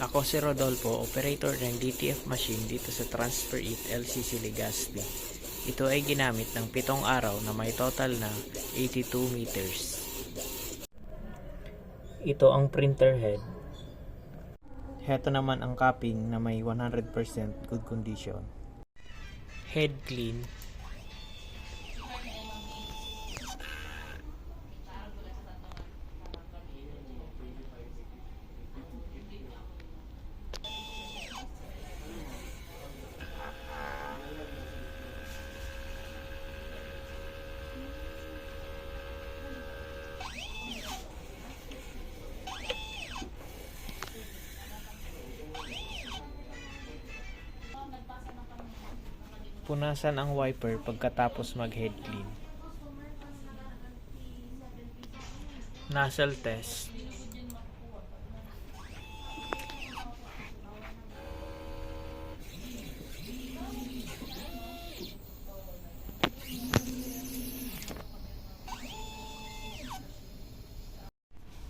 Ako si Rodolfo, operator ng DTF machine dito sa Transfer It LCC Legazpi. Ito ay ginamit ng 7 araw na may total na 82 meters. Ito ang printer head. Heto naman ang capping na may 100% good condition. Head clean. Punasan ang wiper pagkatapos mag-head clean. Nozzle test.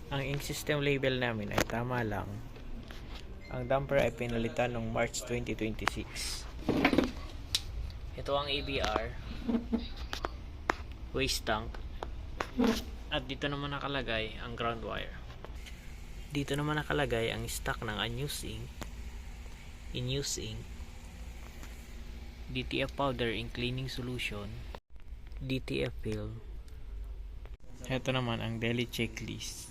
Ang ink system label namin ay tama lang. Ang damper ay pinalitan noong March 2026. Ito ang ABR, waste tank, at dito naman nakalagay ang ground wire. Dito naman nakalagay ang stock ng unused ink, in-use ink, DTF powder in cleaning solution, DTF film. Ito naman ang daily checklist.